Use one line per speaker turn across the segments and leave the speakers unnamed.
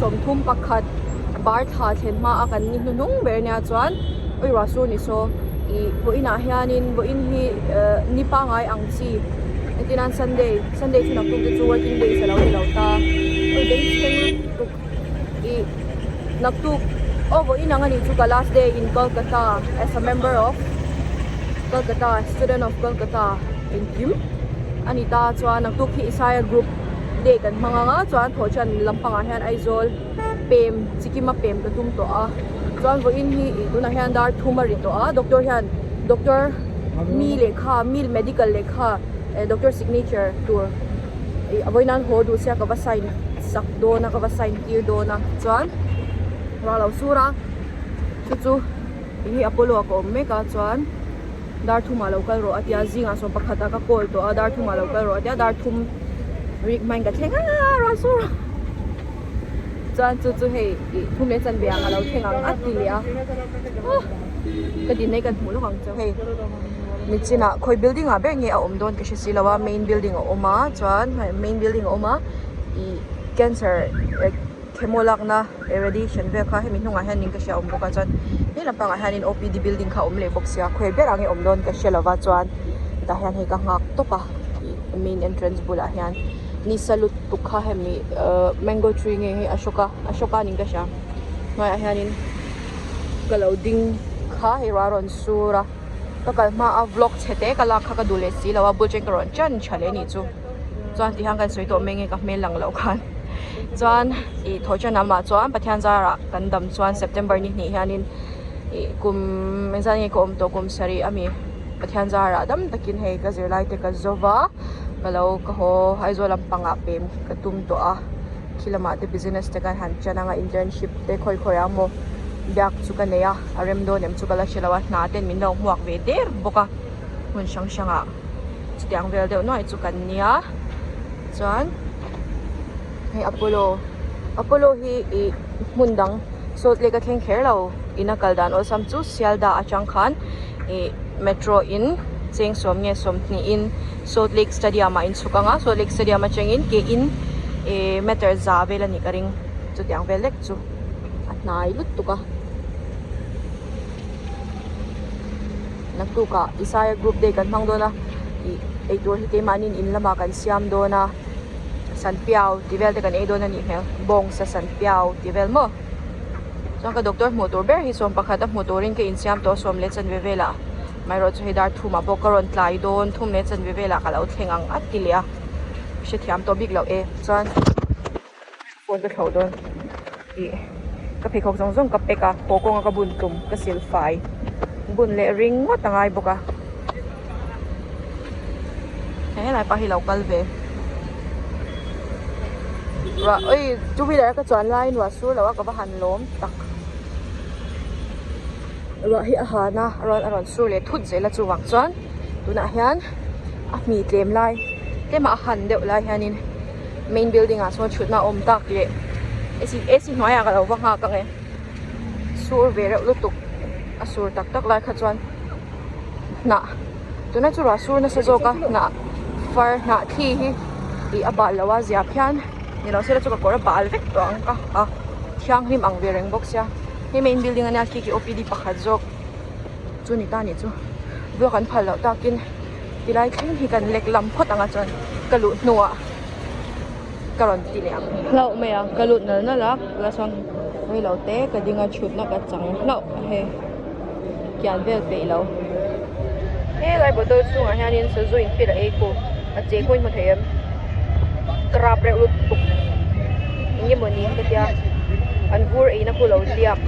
som thum pakhat bar tha then ma akan ni nung ber nia chuan oi rasu ni so I bo ina hianin bo in hi ni pa ngai ang chi etinan Sunday chu nak tu chu working day sa lo ta oi dei stem tu I nak tu bo ina ngani chu ka last day in Kolkata as a member of Kolkata student of Kolkata in Kim anita chuan nak tu khi Isaiah group day kan manga nga chuan thochan lampanga hian aizol pem chikima pem ka tum to a chuan vo in hi tuna hian dar thumari to a doctor hian doctor mi lekha mil medical lekha doctor signature tour avoinan ho du sia ka va sign sak do na ka va sign tir do na chuan ra lo sura chu hi Apollo ko me ka chuan dar thuma local ro atia zinga so pakhata ka call to a dar thuma local ro atia dar thum rik main ka thenga ra sura chuan chu hei thum le chan biang alo thengang atilia ka din nei kan hmu lo ang chu hei michina khoi building a be nge a om don ka shi silawa main building a oma chuan main building a oma I cancer chemolak na radiation ve kha hemi hnunga hian ning ka sha om boka chuan ni lampanga hianin OPD building kha om le bok sia khoi berange om don ka shelawa chuan da hian hei ka ngak topa main entrance bula hian ni salute tukha hemi mango tree nge he ashoka ning ka sha noi a hianin kalauding kha he raron sura to kalma a vlog chete kala kha ka dule si lawa bulchen karon chan chale ni chu chuan ti hang kan soi to menge ka mel lang lo khan chuan I thochan ama chuan pathian zara kan dam chuan September ni hianin kum menzani ko om to kum sari ami pathian zara dam takin he ka zirlai te ka zova kalau ka ho aizo lampanga pem ka tum to a khilama te business te kan han chana nga internship te khoi amo yak chu ka neya arem do nem chu kala shilawa na ten min no huak ve der boka mun shanga chtiang vel de noi chu kan nia chuan hey Apollo hi mundang salt lake theng kher lo ina kaldan osam chu sialda achang khan metro in cheng som nge som ni in Salt Lake Stadium in sukanga Salt Lake Stadium chengin ke in meter za vela ni karing chu tiang velek chu atnai lut tuka naktuka Isaiah group day kan mang dona ei tur hi te manin in lama kan siam dona san piao tivel te kan ei dona ni hel bong sa san piao tivel mo so ka doctor motor ber hi som pakhata motorin ke in siam to som le chan vevela mai ro chu hedar thuma bokaron tlai don thum ne chan vevela kala uthengang atilia she thiam to big lo e chan phone ka thau don ka phe khok jong ka peka pokong ka bun tum ka sil fai bun le ring wa tangai boka he lai pa hi local ve ra oi two wheeler ka chuan line wa sur lawa ka ba han lom tak ro hi a hana aron sur le thut zela chuwang chuan tuna hian a mi tlem lai tlema a han deuh lai hianin main building a so chutna om tak le esi hnoya ka lo wanga ka nge sur ve reuh lutuk a sur tak lai kha chuan na tuna chu ra sur na sa zo ka na far na thi hi I abal lawa zia phian ni lo sela chu ka kor bal vek to ang ka a thiang him ang ve reng box ya he main building ania ki OPD pakhat jok chu ni ta ni chu vo kan phal lo takin tilai thlin hi kan lek lam phot anga chon kalu nuwa karon ti le ang lo me a kalu na la la song hei lo te ka dinga chut na ka chang lo he kian vel pe lo he lai bo do chu nga hianin sa zo in phi la e ko a che koin ma them krap re lut tuk ngi mo ni ka tia an vur e na ko lo tiak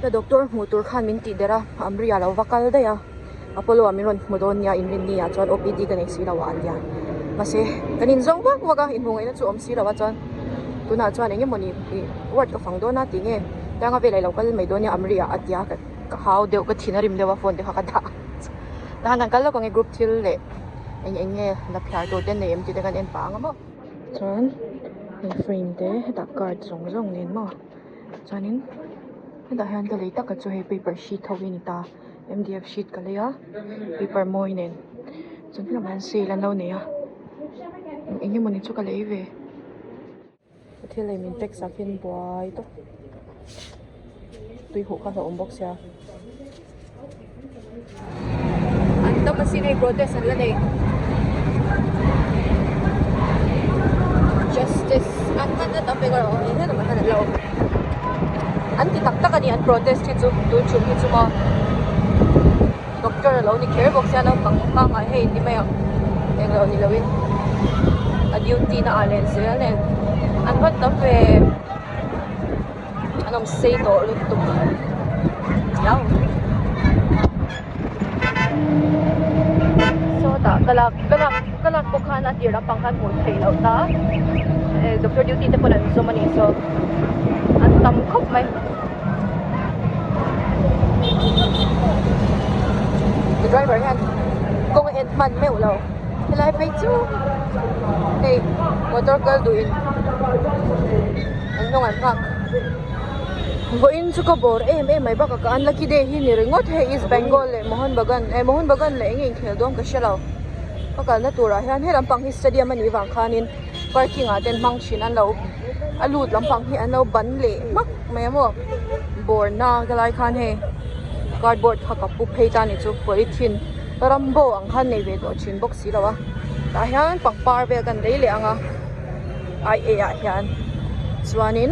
the doctor motor khan min ti dera amria lo vakal da ya Apollo amiron modon ya inrin ni ya chon OPD ka nei si lawa ya mase kanin zong wak waka in hungay na chu om si lawa chon tuna chuan ngi mo ni word ka phang do na tinge tanga velai local mai do ni amria atia ka how deu ka thinarim dewa phone de ka da dan kan kal ko ngi group thil le enge na phar to den nei em ti de kan en pa ngamo chon in frame te da card zong nen mo chanin da han ka leita ka chu he paper sheet thowi ni ta MDF sheet ka leya paper moi nen chon phila man se la no ne ya enge mo ni chu ka leive Thì lấy mình tách sa phiên boy to tùy hộ khăn thổ box ya anh tâm mà xin hay protest anh lên đây justice anh kan tập về rồi thế là mà hắn lâu anh thì tắc anh đi anh protest thì chú tôi chụp thì chú mà doctor lâu ni care box ya nó bằng ai hay đi mày em lâu ni lâu a duty na alen sila ne anh bắt tập về anh ông xây tổ luôn tục nhau so ta kalak ko khana tira pangkan mo thei lo ta doctor duty te ponan so mani so anh tâm khóc mày the driver han kung end man meo lo helai pe chu hey motor girl doin anh anh phak go in chu ko bor mai ba ka an lucky day hi ni ringot he is bengal le mohon bagan le ngin khel dom ka shalo ka na tura hian he lampang hi stadium ani wang khanin parking a ten mang chin an lo alut lampang hi an lo ban le mak mai mo bor na galai khan he cardboard khaka pu phei ta ni chu polythene rambo ang khan nei ve do chin box si lawa ta hian pangpar ve kan dei le anga ai e a hian chuanin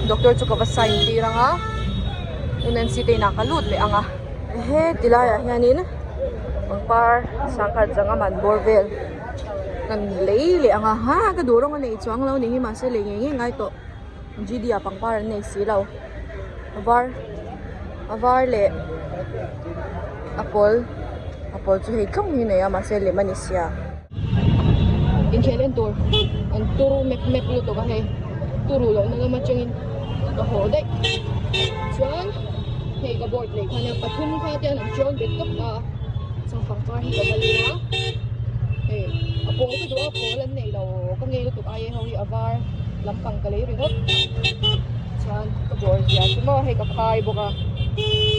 doctor chu ka va sign ti ranga unen si te na ka lut le anga he tilaya hianin pangpar sangkhat janga man borvel kan lei le anga ha ka durong nei chuang lo ni hi ma se le nge ngai to gdia pangpar nei si lo avar le apol chu hei khong ni nei ama se le manisia in khelen tur an turu mep lu to ka he turu lo na ma changin to ho dai chuan hei ka board le khana pathum kha tian an chon bet tok ta sang pangpar hi ka balina hey apol chu do apol an nei lo ka nge lu to ai ho hi avar lampang ka le ri hot chuan ka board ya chu mo hei ka khai boka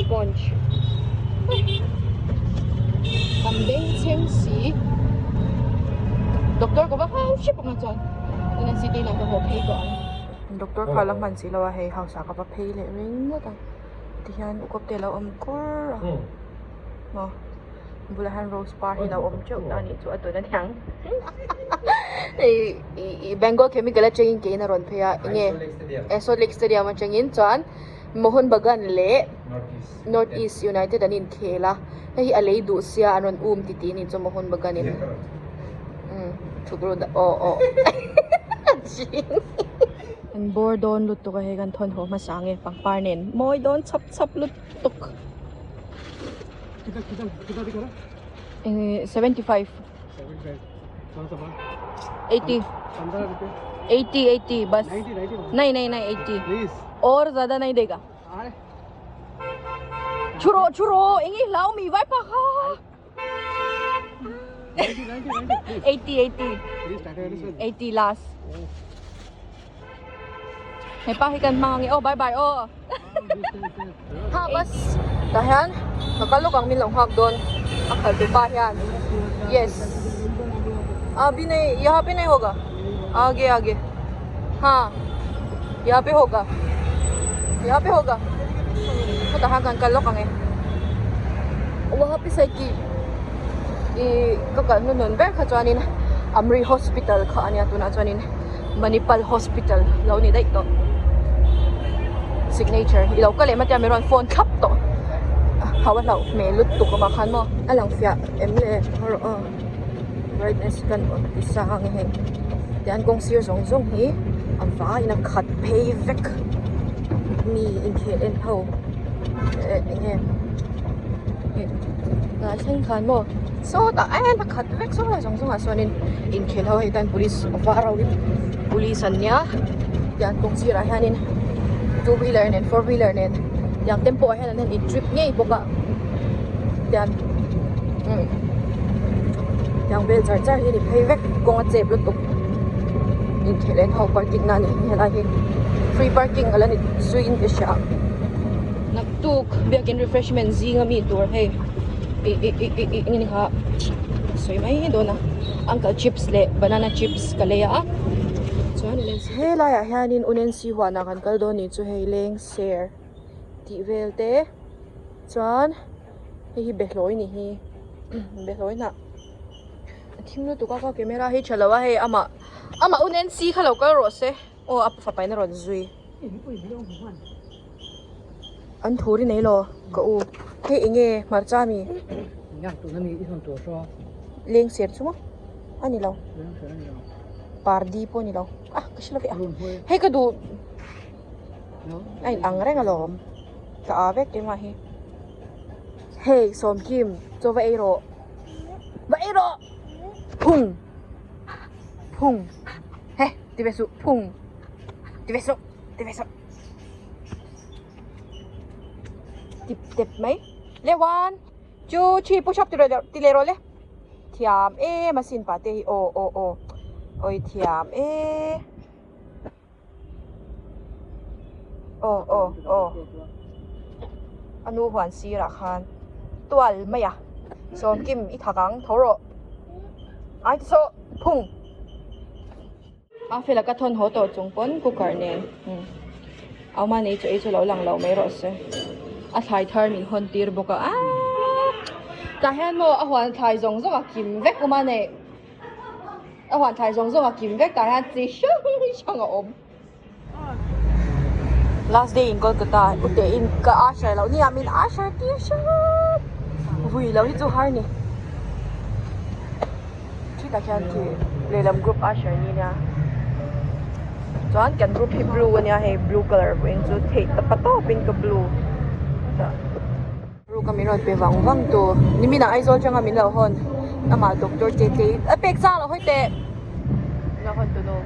sponge kambing chem si doctor ko ba how ship nga chon na si tin ang ko pay ko doctor khala man si lawa he house ka pa pay le ring na ta tihan ukop te law kor mo bulahan rose party law chok ani chu ato na thang e bengal chemical changing ke na ron phaya nge eso lake stadium changin chan mohon bagan le northeast united anin khela hi alei du sia anon titi ni chu mohon bagan in thugro da o an bor don lut to ka he gan thon ho ma sange pangpar nen moi don chap lut tuk kita dikara 75 कौन सा 80 15 रुपए 80 बस 90 नहीं 80 प्लीज और ज्यादा नहीं देगा छुरो इंगी लाओ मी वाई पा 80 लास्ट हे pa hi kan mangi oh bye oh ha bas dahan nakalok ang milong hak don akal tu pa hian yes अभी नहीं यहाँ पे नहीं होगा आगे हाँ यहाँ पे होगा तो कहाँ kan लोग आए वहाँ पे psyche kakak nun ber kha chuanin Amri Hospital kha ania tuna chuanin Manipal Hospital lo ni dai to signature ilo ka le matia meron phone khap to hawa lau me lut tu ka ma khan mo alang fia emle hor brightness kan isa hang he tian kong sir zong hi am fa ina khat pay vek mi in khel en ho nge ga chen khan mo so ta an khat vek so la zong a sonin in khel ho he tan police overall police anya tian kong sir a hanin 2-wheeler nen 4-wheeler nen yang tempo hanan in trip nge boka tian yang bel char hi ni phei vek kong a chep lu tuk in khelen ho parking na ni hela hi free parking ala ni suin ke sha nak tuk biakin refreshment zinga mi tur he ini ha soi mai do na uncle chips le banana chips kaleya so
chuan ulen si
he lai ah hianin unen si huwa na kan kal do ni chu hei leng share ti vel te chuan hi behloi ni hi behloi na thimnu tu ka camera hi chalawa he ama unen si khalo kal ro se o apa fa pai na ron zui an thuri nei lo ka u he inge marcha mi
yang tu na mi ison to so
leng share chu ani lo
leng se ni lo
pardi po ni lo kashla ve
run hoi
he ka du
no
ai ang reng alo ka ave ke ma hi hey som kim cho va ero phung phung he ti besu phung ti besu tip tip mai le wan chu chi push up ti le ro le thiam masin pa te hi o oi thiam o anu hwan si ra khan tual maya som kim I thakang thoro ai so phung fela ka thon ho to chung pon ku kar ne au ma nei chu lo lang lo mai ro se a thai thar min hon tir boka ka hen mo a hwan thai zong zong a kim vek uma ne a hwan thai zong zong a kim vek ka han chi shang a om last day in Kolkata ute in ka ashar lo ni amin ashar ti shop vui lo hi chu har ni thi ta khan thi lelam group ashar ni na chuan kan group hi blue ania he blue color in chu thei ta pato pin ka blue ta blue ka min pe wang to ni mina ai zol changa min lo hon ama doctor te a pek sa lo hoite na hon to no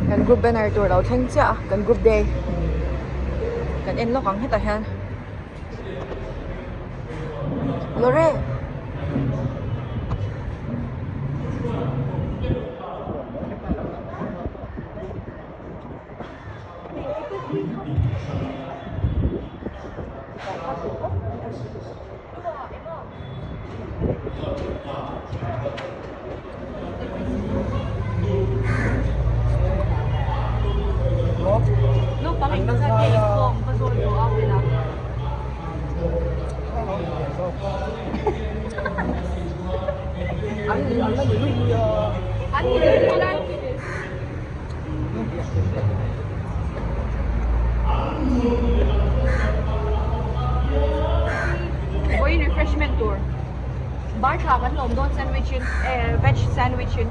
kan group banner tur lo theng cha kan group day kan en lo kang heta han lore no pangin sa form pa so do apela Going refreshment tour. Bar tha kan lom don sandwich in veg sandwich in.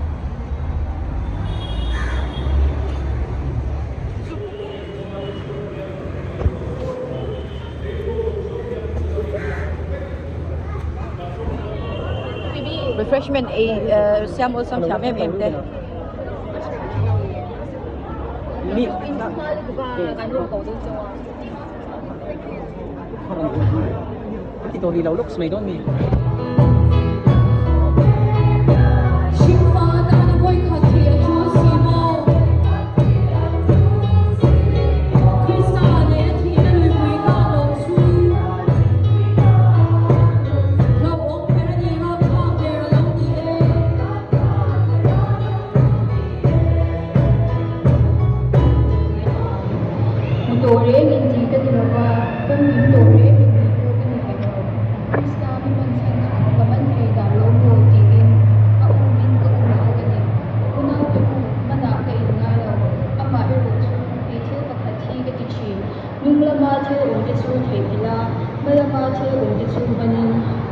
Refreshment siam osam thiam em te
mi
kan ro ko ding chawa
ti to li lo looks mai don mi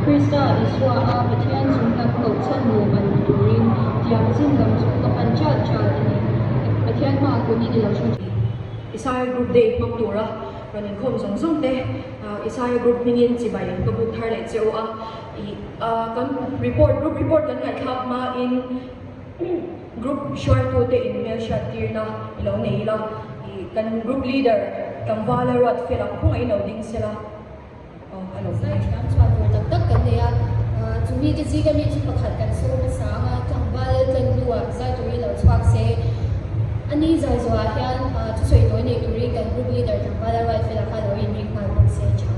Krista iswa a pathian chunglam ko chanu ban turin tiang jin lam chu ka pan cha cha ni pathian ma ko ni lo chu
Isaiah group day maktura ranin khom zong zong te Isaiah group mingin chibayin ko buk thar le cheu kan group report kan ngat khap ma in group short to te in mail shot tirna ilo nei la kan group leader kan wala rot fela khung ai no ding sela ano
sai cham chwa do tak tak kan ne ya chumi ti chi ka mi chu pakhat kan so ma sa nga chambal kan duwa sai to ilo chwak se ani zai zwa hian chu soi to ni turi kan group leader chambal right fela kha lo in ring ma se cha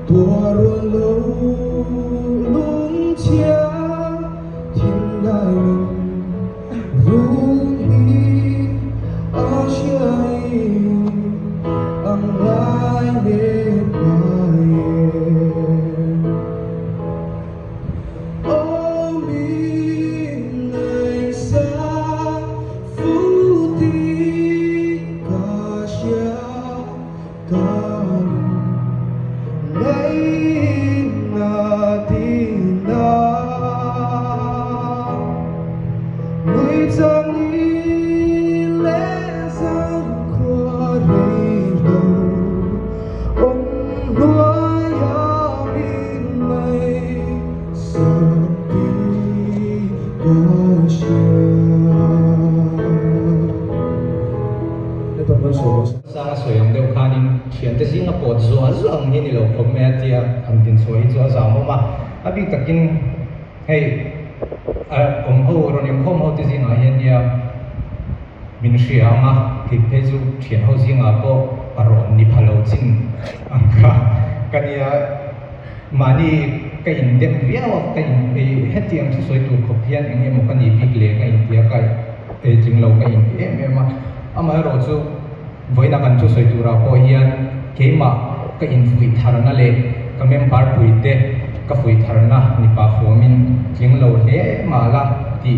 tua ruộng lâu lúng chia thiên đại mình rung hi asyai ang lai bên ngoài ôm mình ngày xa phút ti cả xia cả nay na tin na người chẳng đi lẽ rằng qua đây đâu ông nói ya bin này sợ đi có
sang soyong deuh khanin thian te Singapore zual zuang ni lo khom me tia am tin choi chu za mo ma abi takin hei om ho ron yom khom ho te zinga hian ya min hrianga ki pe chu thian ho zinga po aron ni phalo chin angka kania mani ka in dem viaw ka in e hetiam chu soi tu khop hian enge mo kani big le ka in tia kai e jinglo ka in em ma ama ro chu voina kan chu soi tura po hian keima ka in fui tharna le ka member puite ka fui tharna ni pa khomin jinglo le mala ti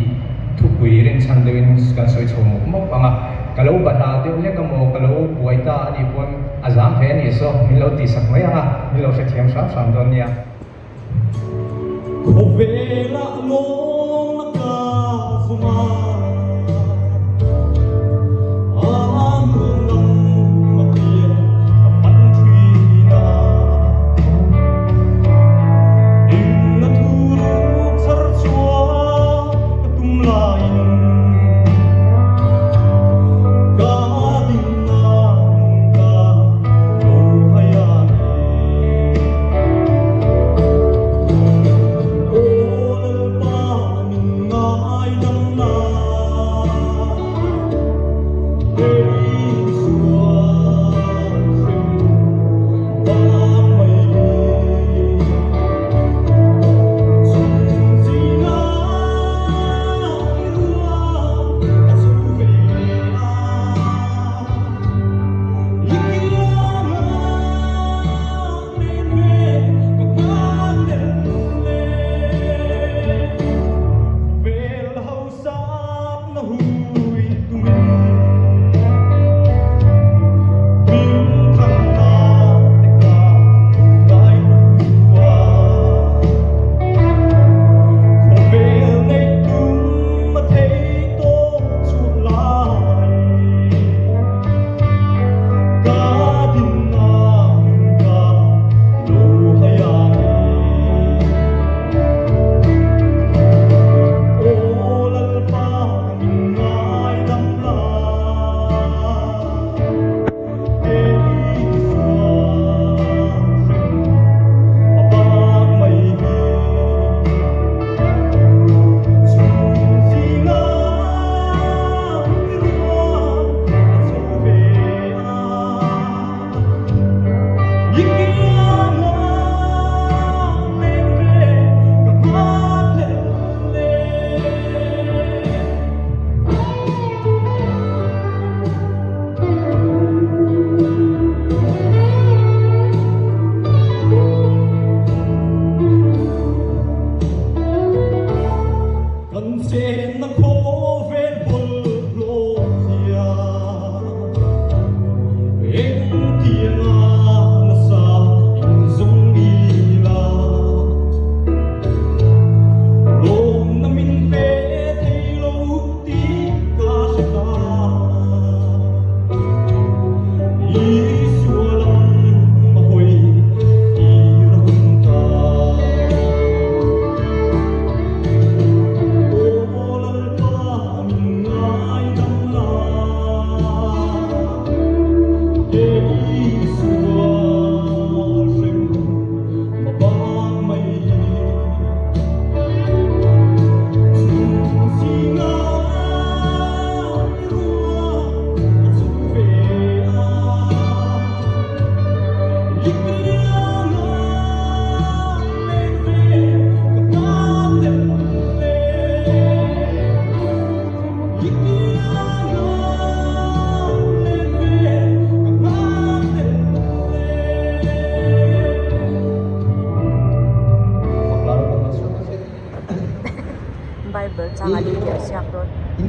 thu pui ren chan dewin kan soi chom mok anga kalau bana de le ka mo kalau buaita ani pon azam phe ni so milo ti sak mai anga milo se thiam sam sam don nia
ko vela long na ka zuma I don't know.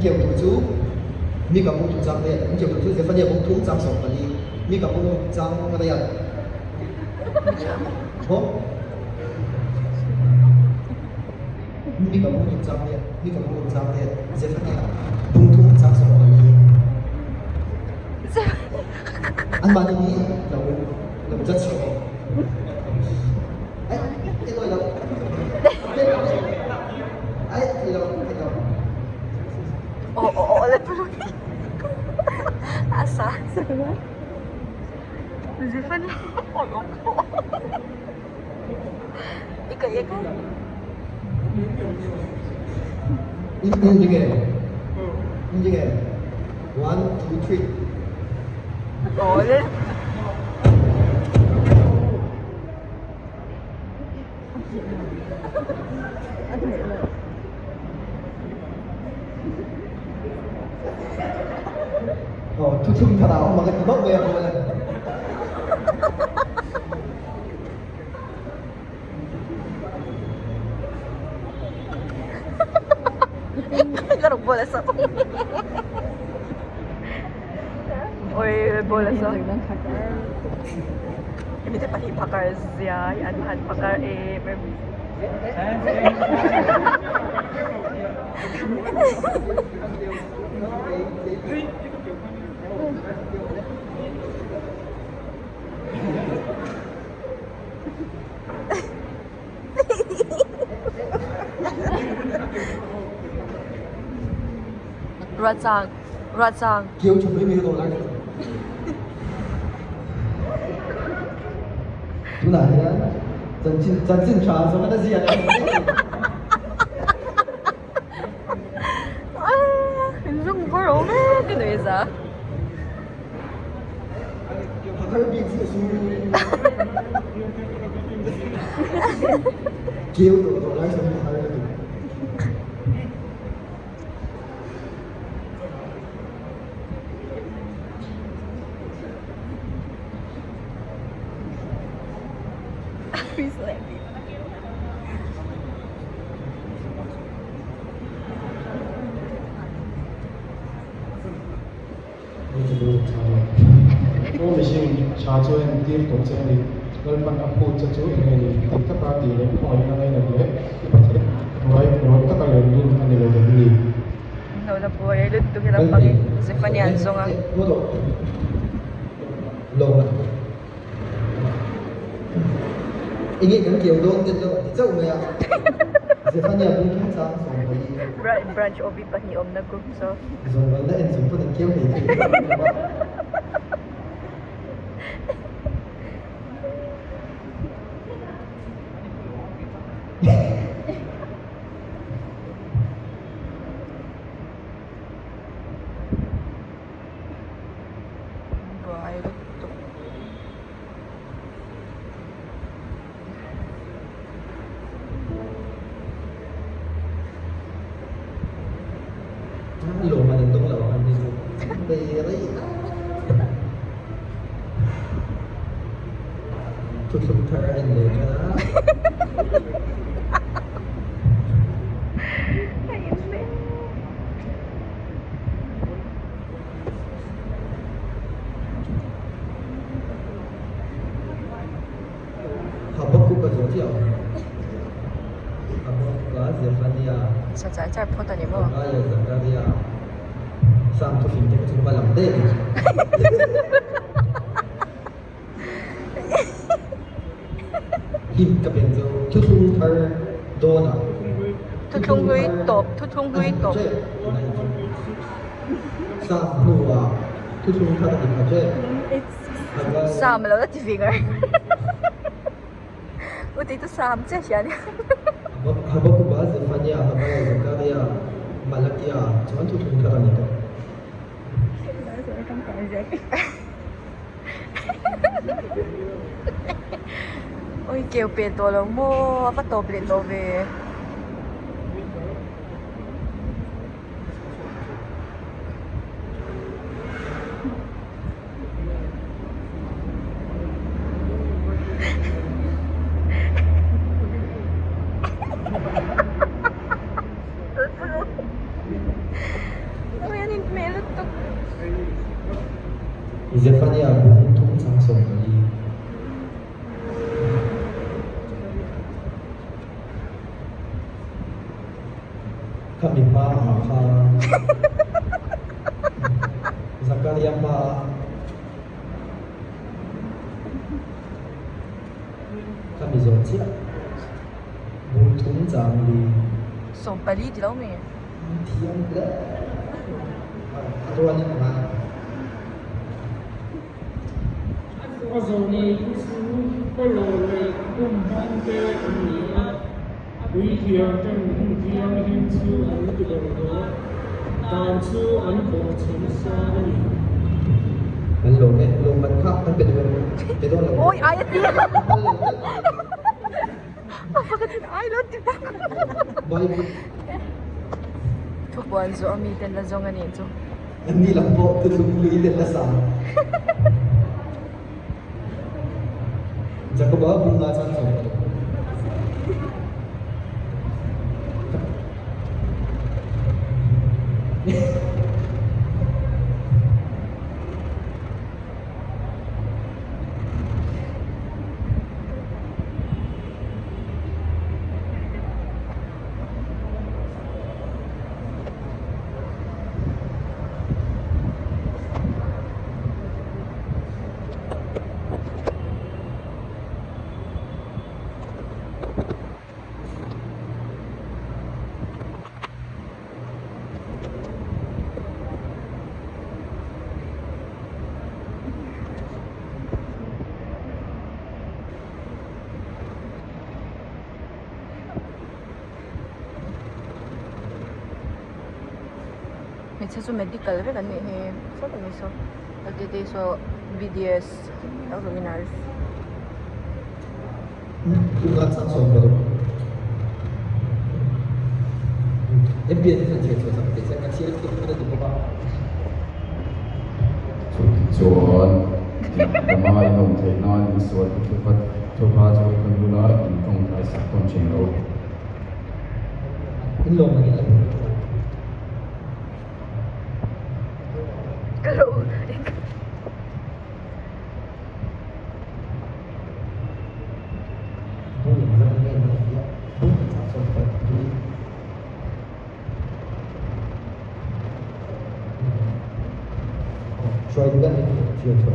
kiểu tổ chú mi cả bông trắng này anh kiểu tổ chú sẽ phát hiện bông thúng trắng sòng và đi mi cả bông trắng ở đây à hố mi cả bông trắng này mi cả bông trắng này sẽ phát hiện bông thúng trắng sòng và đi anh bạn đi là rất sợ ấy cái tôi đâu ấy thì đâu
Oo, ulit mo. Asa? Zifan. Ika-ika.
Hindi nga. 1, 2, 3.
Ulit.
Tutung ka na ako, makatibag mo yan wala.
Larog bola sa Oy, bola sa Ini te pati pakar ya, yan han pakar Ratsang.
Kiêu chuẩn bị đồ lại. Tú này á, chân chân trà sao nó gì à?
Hình bro man, ano isa?
Pakar big su. Kiêu đồ lại sao nó hay.
Please let me.
Cô mình trả cho em tiền tổng sẽ đi gần bằng áp phút cho chú này thì tất cả tiền em hỏi là ngay là đấy nói tất cả lời nhìn anh là lời nhìn
No na po, ay luto kita pang si Fanyanzo nga.
Moto. Lồng à. Ý nghĩa cái kiểu đôn tiền đâu, dẫu mày à. Sẽ phát nhà cũng không sao, xong rồi.
Branch obi pa ni Om na group so.
Rồi vẫn đã em dùng phần kiểu này thì
Ay luto.
lồng mà đừng đúng là anh đi về đấy. Chút chút thở anh lên cho nó. Habang ko ba siya? Habang ka Zefania.
Sa cha po tani mo.
Kaya Zakaria. Santo fin ko sa malamde. Him ka benzo tutung thar dona.
Tutung hui top.
Sa nuwa tutung thar di ka je.
Sam lo ti finger. Uti to Sam cha siya niya.
Habang ko ba Zefania, habang Zakaria, Malakia, cuman tutung thar nito.
Uy, kêu peto lang mo. Apa doble dobe.
Fatima Khan Zakaria Pa kami Zotia Bung Tung Zhang Li
So, palit daw may.
Tiang Ble Atuan yang mana
Azoni Kusu Kolore Kumpante Ania Wikiang Teng Kiang Hinsu Antibardo Tansu Anko Chinsani
Hello hello man khắpมันเป็นเป็นต้น
Uy, ayat niya! Bakit ayat niya?
Bollywood
Tukuan zo, amitin na zo nga nito.
hindi lang po tutuluyin nila sa Diyan ko ba bunga sa so
May sa medical rin ani he. So kami so nagtite so BDS ang seminars.
bunga sa so pero MBA sa tiyo sa sa kasi ito ko na dito ba
Chuan Kamay Nong Thầy Nói Đi Suat Thu Phật Thu Pha Cho Con Lu Nói Trong Thái Sắc Con Trình Âu
in long lagi lang
Hello.
Try to get it to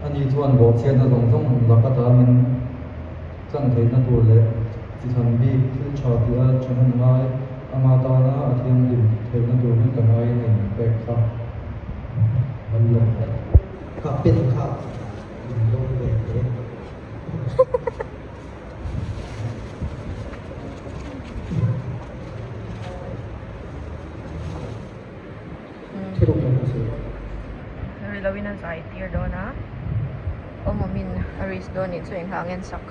anh đi thuần bộ xe nó giống giống là các ta mình chẳng thấy nó tuổi lệ chỉ thành bi khi cho thì cho nên ngay ama ta nó thiên đình thấy nó tuổi mình cả ngay này bẹt khá
มันลงขับเป็นขับลงเลย ที่ลงลงสิ
Narilawin ang sa IT do na. O mamin aris do ni so yung hangin sak.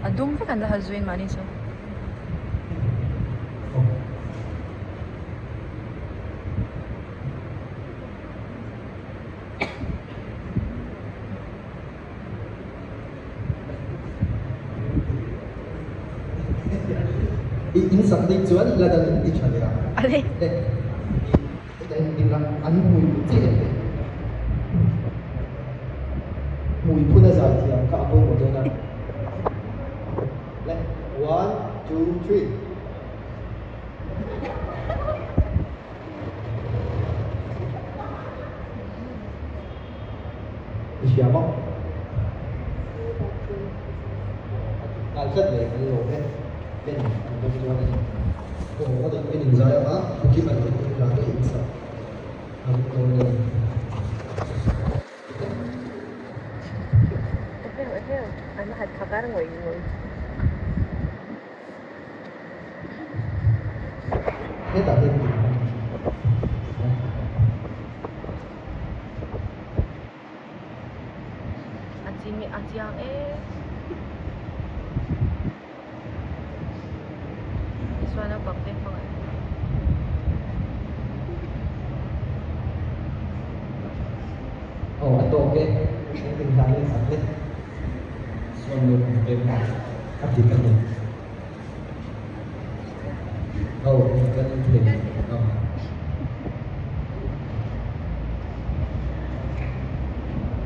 Adum pa kan lahal zuin mani so.
Insak di chuan la dan di chale ra
Ali.
dan di lang an mui ti mui puna za ti ang ka bo mo na le 1 2 3 Siapa? Alfred này anh lộn hết bên bên chỗ này cũng có được bên đường dài á khi mà mình ra cái hình sao anh tôi này
Okay. Ano had kakarang way mo.
hết cả bên
Ansi ang eh. This one ang bakit mga.
anh tôi ok anh tình trạng lên sẵn lên xuân luôn bên này áp gì cần mình cần thì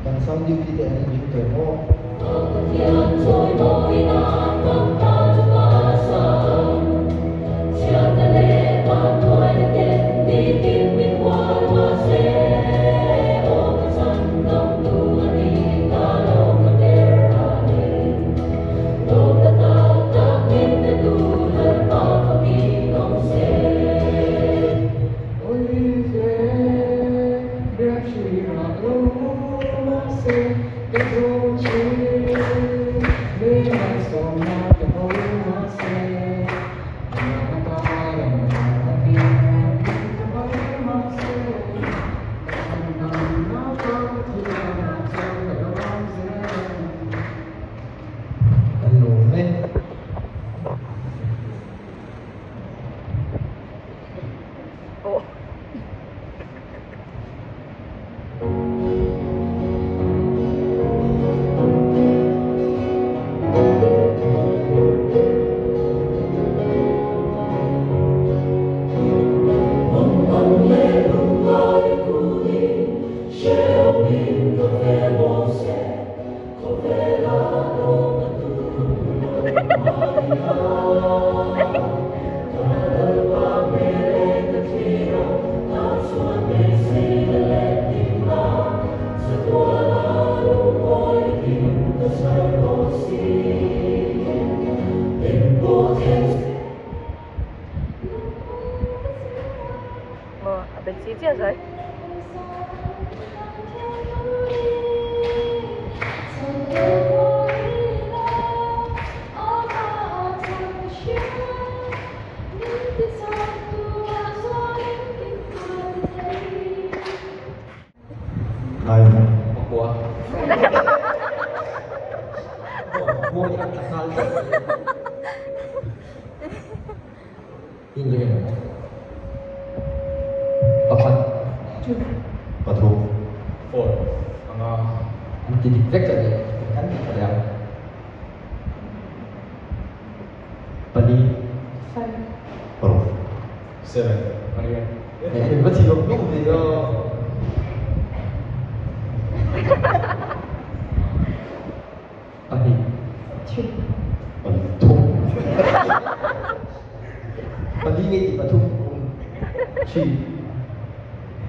đằng sau như khi để những cái mô Hello, men.
Oh. Oh, abet sisi ya, say.
Ay,
Makuha.
mo yung kasal. Hindi yan. Papat. Patro.
4.
Ang tinig-tek sa niya. Kan kaya. Pali. Patro.
7. Ano yan?
Eh, ba't silog nung dito? Pali. Patung. Pali ngay di patung. Chi.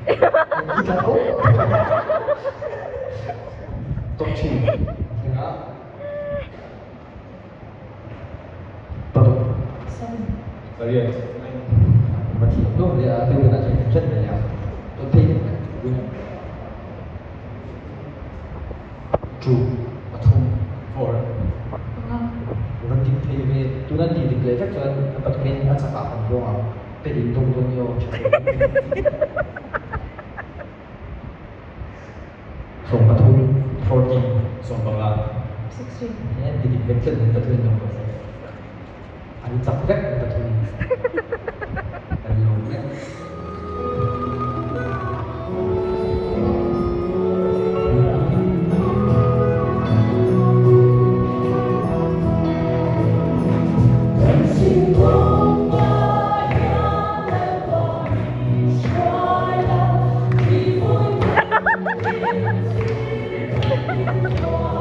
Hindi ka to. Tok chi. Nga. Patung.
Ano yan?
Mà chỉ lúc thì tôi là chỉ chất về nhà tôi thấy chủ và thông
4.
và tìm thấy về tôi đã tìm được lấy phép cho anh và tôi nên đã sắp bảo hành vô học về điểm thông tôi nhiềuส่งปทุม14
ส่งบังลา
เนี่ยติดเวกเตอร์ปทุมอย่างเดียวอันนี้จับแวกปทุมอันนี้ลงเนี่ย
Thank you.